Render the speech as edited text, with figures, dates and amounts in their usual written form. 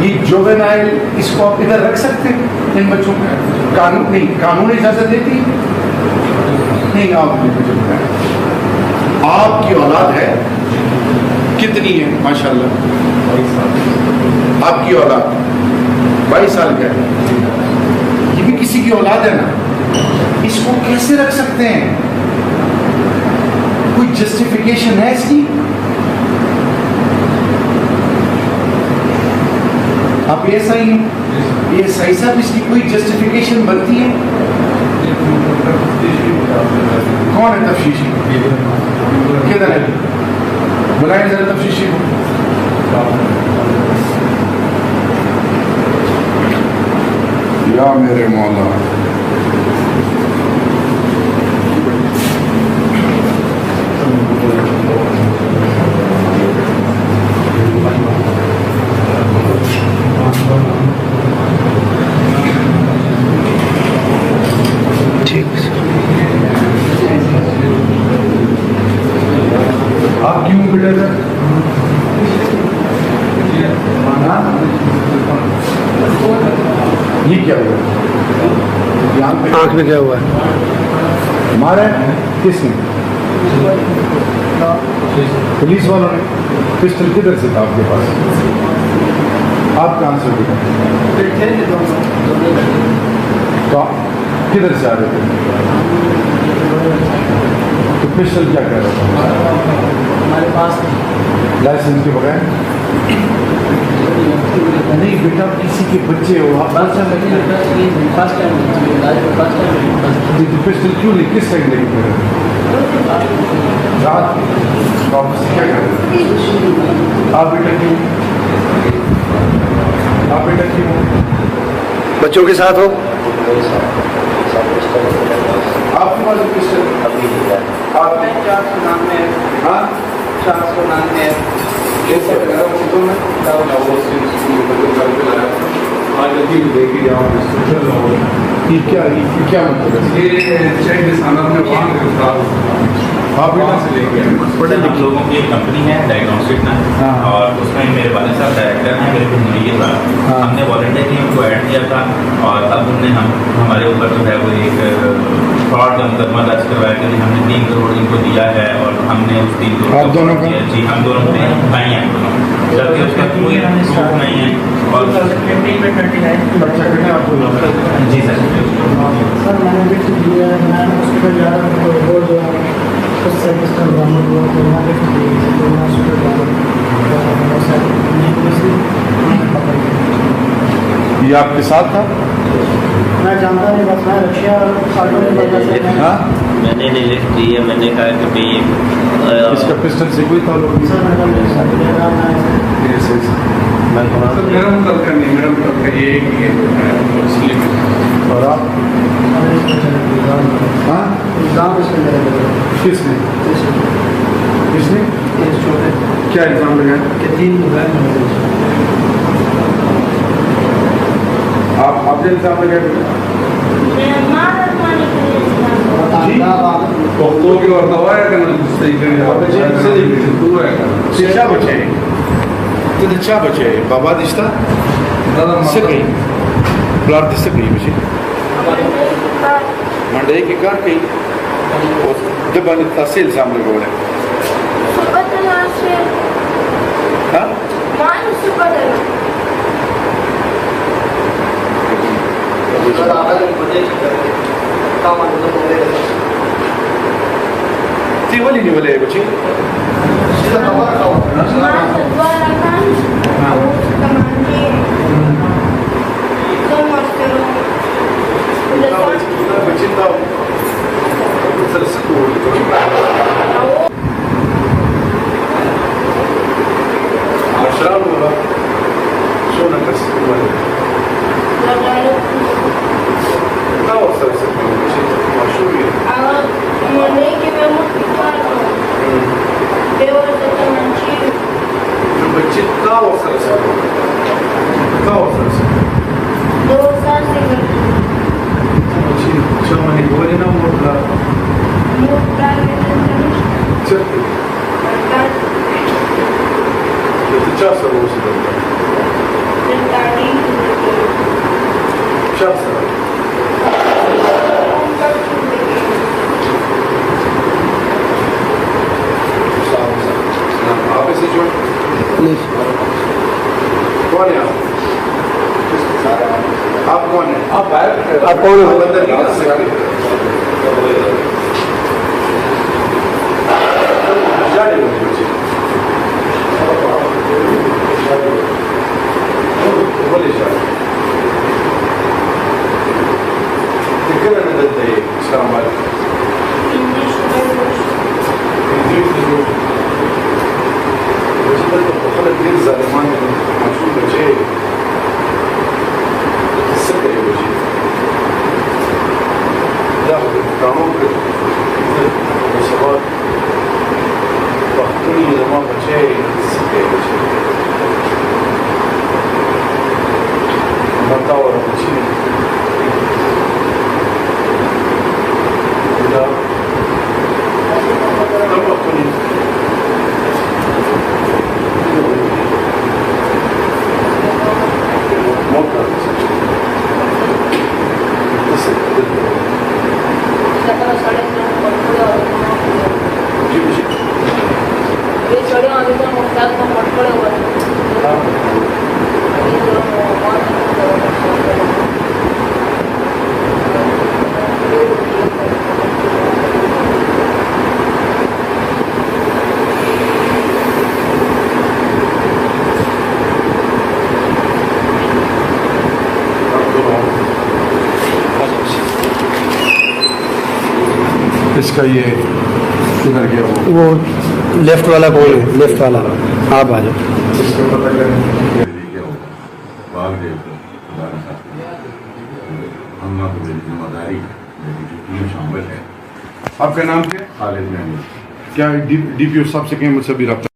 ये जुवेनाइल, इसको आप इधर रख सकते हैं इन बच्चों को? कानून नहीं, कानून इजाजत देती नहीं। आपकी औलाद है कितनी है? माशाल्लाह, आपकी औलाद 22 साल का है, ये भी किसी की औलाद है ना। इसको कैसे रख सकते हैं? कोई जस्टिफिकेशन है इसकी? आप ये सही साहब, इसकी कोई जस्टिफिकेशन बनती है? कौन है तफ्तीशी? किधर है? बुलाएं जरा तफ्तीशी को। या मेरे मौला, आप क्यों बिगड़ रहे? ये क्या हुआ? आंख में क्या हुआ है? मारा है किसने? पुलिस वालों ने। पिस्टल किधर से था आपके पास? आप कहाँ से उठे? तो किधर से आ रहे थे? तो पिस्टल क्या कर रहा था? हमारे पास लाइसेंस के बगैर? नहीं बेटा, किसी के बच्चे हो आप। पिस्टल क्यों नहीं? किस साइड लेके फिर रात वापस क्या कर रहे? आप बेटा क्यों? आप बेटा क्यों बच्चों के साथ हो? आपके पास पिस्टल? आप 499 हाँ 499 कैसे क्या मतलब है? आप वहाँ से लेके पढ़े हम लिखे लोगों की एक कंपनी है डायग्नोस्टिक ना, हाँ। और उसमें मेरे वाले साहब डायरेक्टर हैं, मेरे को ये था। हाँ। हमने वॉलंटियर टीम को ऐड किया था, और तब हमने हमारे ऊपर जो है वो एक फ्रॉड का मुकदमा दर्ज करवाया कि हमने 3 करोड़ इनको दिया है, और हमने उस 3 करोड़ आप दोनों का? जी हम दोनों ने भाई हैं दोनों, जबकि उसका कोई प्रूफ नहीं है। और 2015 में 29 अच्छा करने आपको जी सर, सर मैंने भी दिया है, मैं हॉस्पिटल जा रहा हूँ तो बोल जो कुछ सर्विस का गवर्नमेंट हुआ तो वहाँ पे तो मैं हॉस्पिटल जा रहा हूँ। ये आपके साथ था? मैं जानता नहीं, बस मैं रशिया सालों में हाँ? मैंने नहीं लिफ्ट दी है, मैंने कहा कि भाई इसका पिस्टल से कोई ताल्लुक नहीं? सर मैं मैडम का नहीं, मैडम का ये और आप? हाँ? एग्ज़ाम इसमें किसने? किसने? छोटे क्या एग्जाम लगाया? के 3 मोबाइल आप आपने एग्जाम लगाया? तो की और दवाया करना शिक्षा बचे तो अच्छा बचे बाबा दिसता सगळी ब्लड दिसता सगळी बची मंडे की कार की दबन तहसील सामने गोळे हाँ ती वाली नहीं वाले बची शख्स आप इसे जोड़ कौन है आप कौन है आप बाहर आप कौन हो? अंदर नहीं आ सकते इसका ये किधर गया वो लेफ्ट वाला कौन है? लेफ्ट वाला आप आ जाओ। इसका पता करें जिम्मेदारी टीम शामिल है। आपका नाम क्या? खालिद महमूद। क्या डीपीओ साहब से कहीं मुझसे भी रब्ता